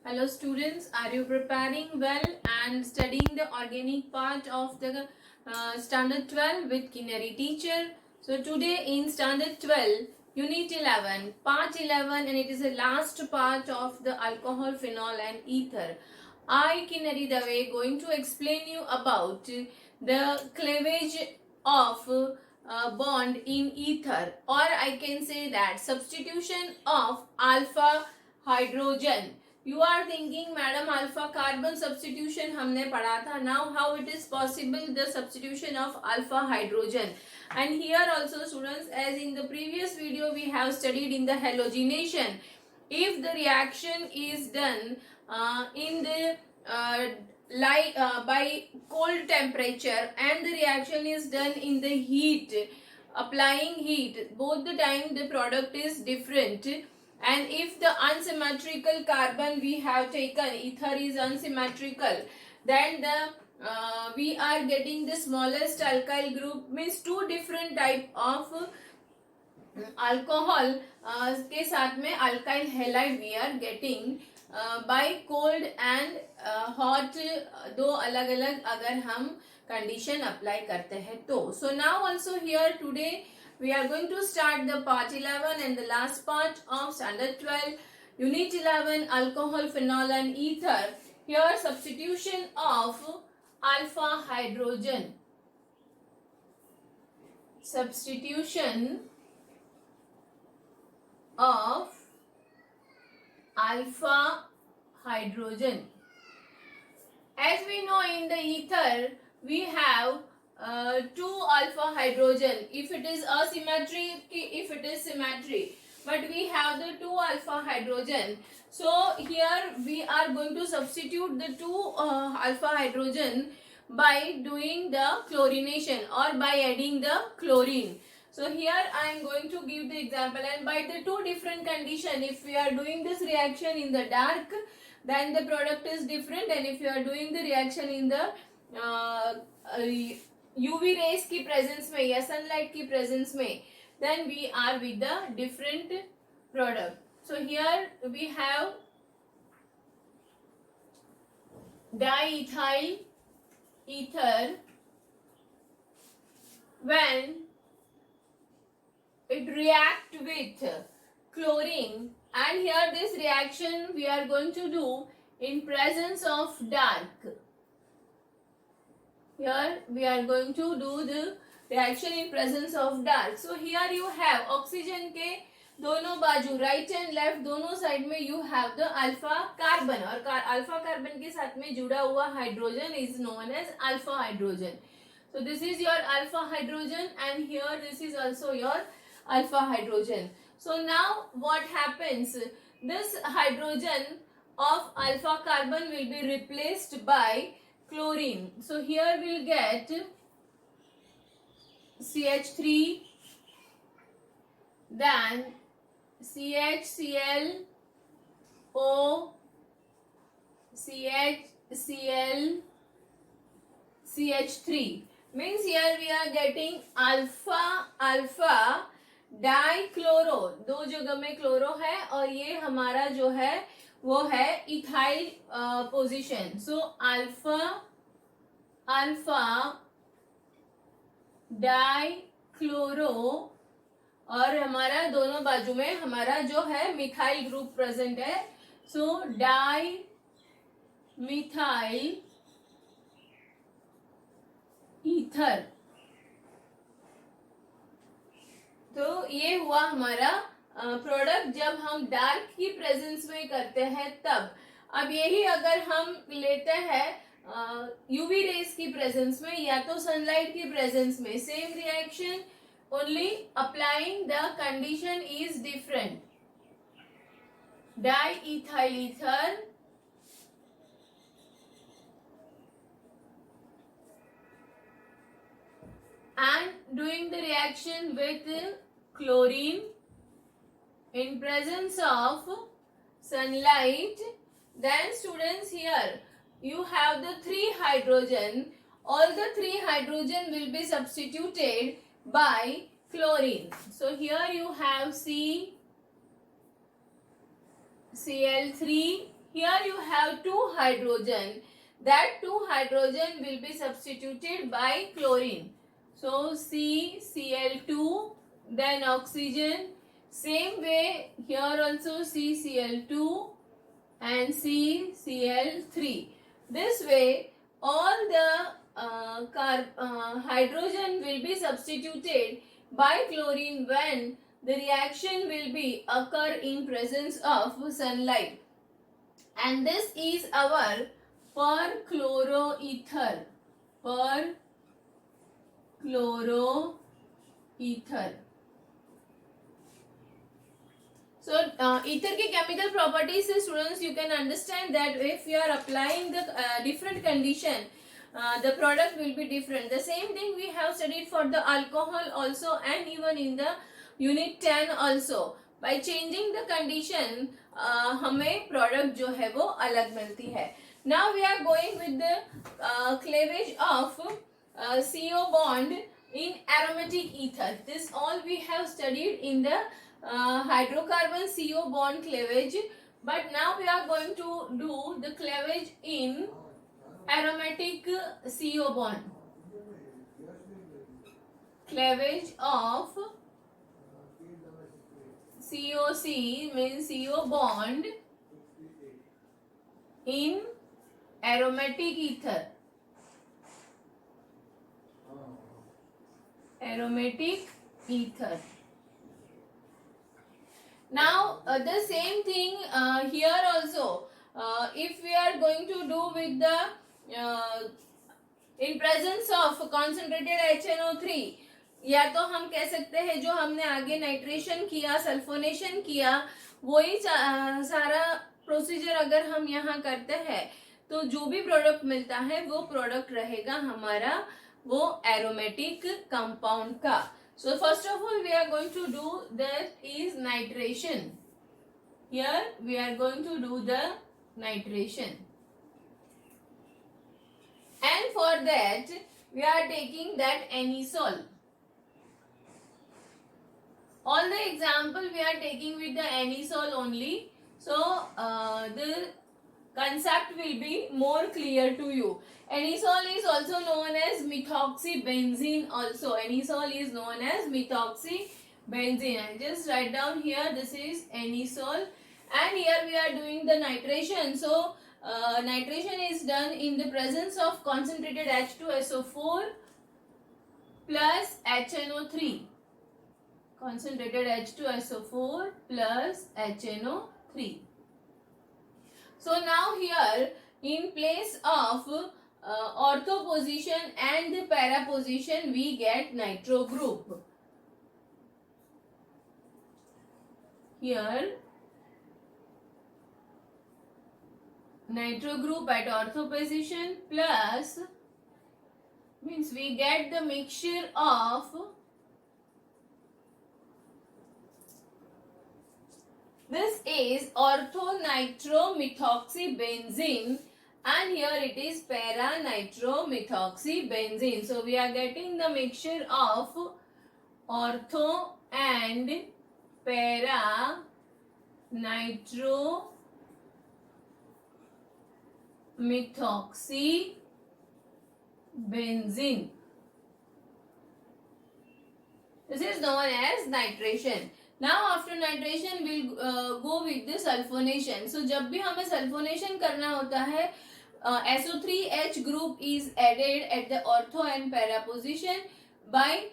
Hello students, are you preparing well and studying the organic part of the standard 12 with Kinnari teacher? So today in standard 12, unit 11, part 11, and it is the last part of the alcohol, phenol and ether. I, Kinnari Dave, going to explain you about the cleavage of bond in ether, or I can say that substitution of alpha hydrogen. You are thinking, madam, alpha carbon substitution हमने पढ़ा था. Now how it is possible the substitution of alpha hydrogen? And here also students, as in the previous video we have studied in the halogenation, if the reaction is done in the by cold temperature and the reaction is done in the heat, applying heat, both the time the product is different. And if the unsymmetrical carbon we have taken, ether is unsymmetrical, then the we are getting the smallest alkyl group, means two different type of alcohol के साथ में alkyl halide we are getting by cold and hot, दो अलग अलग अगर हम condition apply करते हैं तो. So now also here today we are going to start the part 11 and the last part of standard 12, unit 11, alcohol, phenol and ether. Here substitution of alpha hydrogen. Substitution of alpha hydrogen. As we know, in the ether we have two alpha hydrogen. If it is asymmetry, if it is symmetry, but we have the two alpha hydrogen. So here we are going to substitute the two alpha hydrogen by doing the chlorination or by adding the chlorine. So here I am going to give the example, and by the two different condition, if we are doing this reaction in the dark, then the product is different, and if you are doing the reaction in the UV rays की presence में या sunlight की presence में, then we are with the different product. So here we have diethyl ether. When it react with chlorine, and here this reaction we are going to do in presence of dark. Here we are going to do the reaction in presence of dark. So here you have oxygen के दोनों बाजू, right and left दोनों side में you have the alpha carbon, और alpha carbon के साथ में जुड़ा हुआ hydrogen is known as alpha hydrogen. So this is your alpha hydrogen, and here this is also your alpha hydrogen. So now what happens? This hydrogen of alpha carbon will be replaced by chlorine. So here we'll get CH3, then CHCl, O, CHCl, CH3. Means here we are getting alpha dichloro, दो जगह में chloro है, और ये हमारा जो है वो है ethyl position. So alpha dichloro, और हमारा दोनों बाजू में हमारा जो है मिथाइल ग्रुप प्रेजेंट है. सो डाई मिथाइल ईथर. तो ये हुआ हमारा प्रोडक्ट जब हम डार्क की प्रेजेंस में करते हैं तब. अब यही अगर हम लेते हैं यूवी रेस की प्रेजेंस में या तो सनलाइट की प्रेजेंस में, same reaction, only applying the condition is different. Diethyl ether and doing the reaction with chlorine in presence of sunlight, then students here you have the three hydrogen. All the three hydrogen will be substituted by chlorine. So here you have Cl3 here you have two hydrogen. That two hydrogen will be substituted by chlorine. So CCl2, then oxygen. Same way here also CCl2 and CCl3. This way all the hydrogen will be substituted by chlorine when the reaction will be occur in presence of sunlight. And this is our perchloroether. Perchloroether. So ether के chemical properties से students you can understand that if you are applying the different condition, the product will be different. The same thing we have studied for the alcohol also, and even in the unit 10 also. By changing the condition हमें product जो है वो अलग मिलती है. Now we are going with the cleavage of CO bond in aromatic ether. This all we have studied in the hydrocarbon CO bond cleavage, but now we are going to do the cleavage in aromatic CO bond. Cleavage of COC means CO bond in aromatic ether. Aromatic ether. Now the same thing here also. If we are going to do with the in presence of concentrated HNO3, या तो हम कह सकते हैं जो हमने आगे nitration किया, सल्फोनेशन किया, वही सारा प्रोसीजर अगर हम यहाँ करते हैं तो जो भी प्रोडक्ट मिलता है वो प्रोडक्ट रहेगा हमारा वो एरोमेटिक कंपाउंड का. So first of all we are going to do that is nitration. Here we are going to do the nitration. And for that we are taking that anisole. All the example we are taking with the anisole only. So the concept will be more clear to you. Anisole is also known as methoxybenzene also. Anisole is known as methoxybenzene. I just write down here this is anisole, and here we are doing the nitration. So nitration is done in the presence of concentrated H2SO4 plus HNO3. Concentrated H2SO4 plus HNO3. So now here in place of ortho position and the para position we get nitro group. Here nitro group at ortho position plus means we get the mixture of this is orthonitromethoxybenzene, and here it is para-nitromethoxybenzene. So we are getting the mixture of ortho and para-nitromethoxybenzene. This is known as nitration. Now after nitration we'll go with the sulfonation. So जब भी हमें sulfonation करना होता है SO3H group is added at the ortho and para position by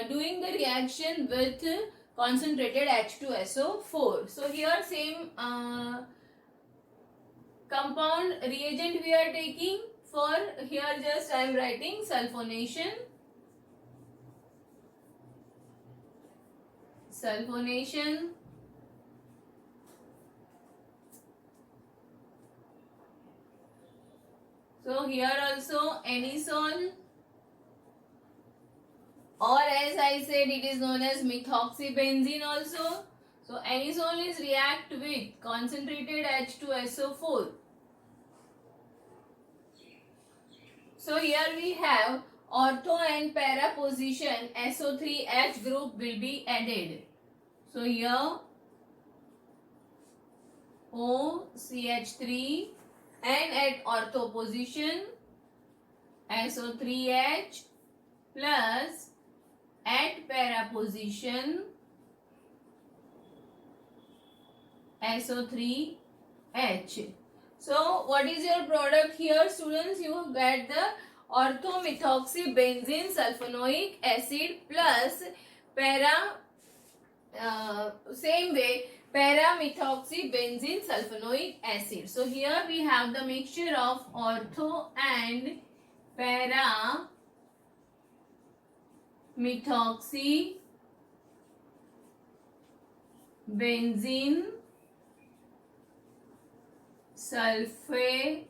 doing the reaction with concentrated H2SO4. So here same compound reagent we are taking. For here just I am writing sulfonation. Sulfonation. So here also anisole, or as I said it is known as methoxybenzene also. So anisole is react with concentrated H2SO4. So here we have ortho and para position SO3H group will be added. So here OCH3, and at ortho position SO3H plus at para position SO3H. So what is your product here, students? You get the orthomethoxybenzene sulfonic acid plus para same way para-methoxybenzene sulfonic acid. So here we have the mixture of ortho and para-methoxybenzene sulfonic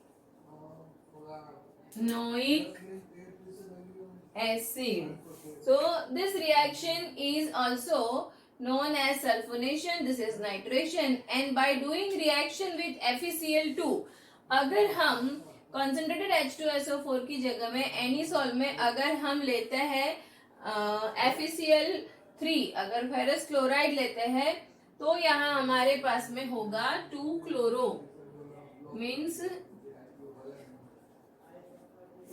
acid. So this reaction is also known as sulfonation. This is nitration, and by doing reaction with FeCl2, अगर हम concentrated H2SO4 की जगह में एनीसॉल में अगर हम लेते हैं FeCl3, अगर फेरस क्लोराइड लेते हैं तो यहाँ हमारे पास में होगा 2 क्लोरो मीन्स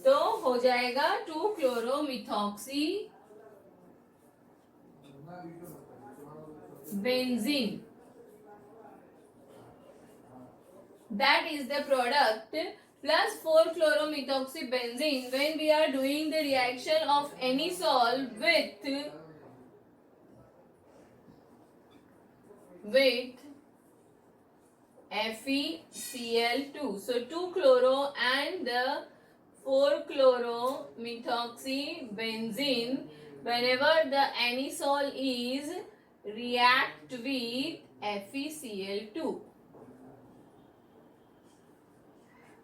तो हो जाएगा 2 क्लोरोमिथॉक्सी benzene. That is the product plus 4-chloromethoxybenzene when we are doing the reaction of anisole with FeCl2. So 2-chloro and the 4-chloromethoxybenzene, whenever the anisole is react with FeCl2.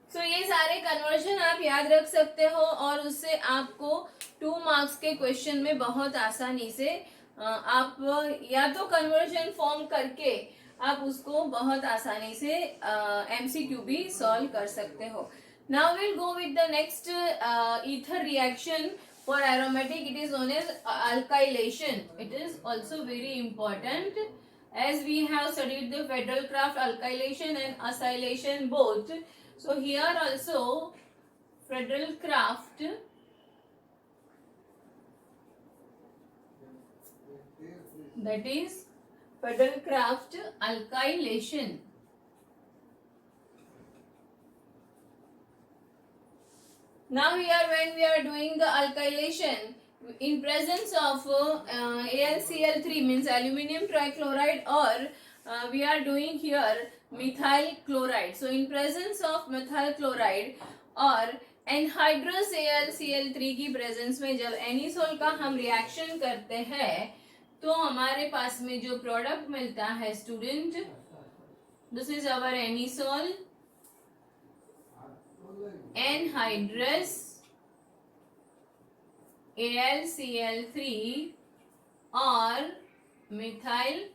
So ये सारे conversion आप याद रख सकते हो और उससे आपको 2 मार्क्स के क्वेश्चन में बहुत आसानी से आप या तो कन्वर्जन फॉर्म करके आप उसको बहुत आसानी से MCQ भी सॉल्व कर सकते हो. Now we'll go with the next ether reaction. For aromatic, it is known as alkylation. It is also very important as we have studied the Federal-Kraft alkylation and acylation both. So here also Federal-Kraft that is Federal-Kraft alkylation. Now here when we are doing the alkylation in presence of AlCl3 means aluminium trichloride or we are doing here methyl chloride. So in presence of methyl chloride और anhydrous AlCl3 की presence में जब anisole का हम reaction करते हैं तो हमारे पास में जो product मिलता है student, this is our anisole anhydrous AlCl3 और मिथाइल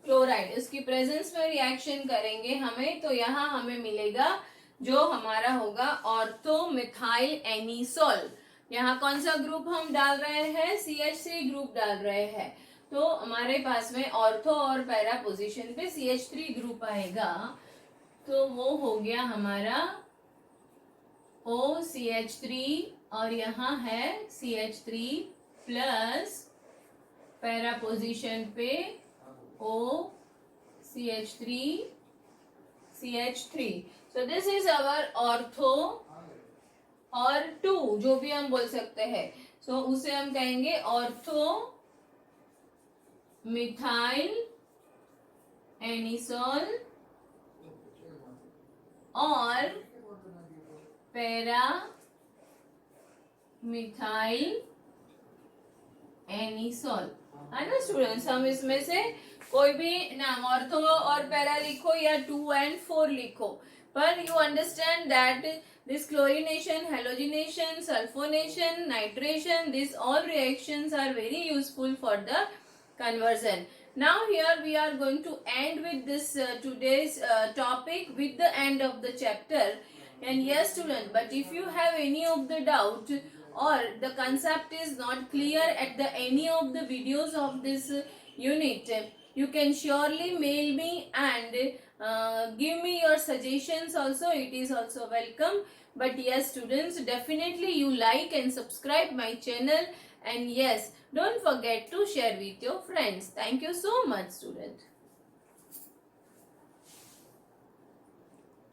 क्लोराइड इसकी प्रेजेंस में रिएक्शन करेंगे हमें तो यहाँ हमें मिलेगा जो हमारा होगा ऑर्थोमिथाइल एनीसोल. यहाँ कौन सा ग्रुप हम डाल रहे हैं? CH3 ग्रुप डाल रहे हैं. तो हमारे पास में ऑर्थो और पैरा पोजीशन पे CH3 ग्रुप आएगा तो वो हो गया हमारा OCH3 और यहाँ है CH3 प्लस पैरा पोजीशन पे OCH3 CH3. So this is our ortho और 2 जो भी हम बोल सकते हैं. So उसे हम कहेंगे ऑर्थो मिथाइल एनीसोल और पैरा मिथाइल एनीसोल है ना स्टूडेंट्स. हम इसमें से कोई भी नाम ऑर्थो और पैरा लिखो या 2 and 4 लिखो पर you understand that this chlorination, halogenation, sulfonation, nitration, these all reactions are very useful for the conversion. Now here we are going to end with this today's topic with the end of the chapter. And yes student, but if you have any of the doubt or the concept is not clear at the any of the videos of this unit. You can surely mail me and give me your suggestions also. It is also welcome. But yes, students, definitely you like and subscribe my channel. And yes, don't forget to share with your friends. Thank you so much, students.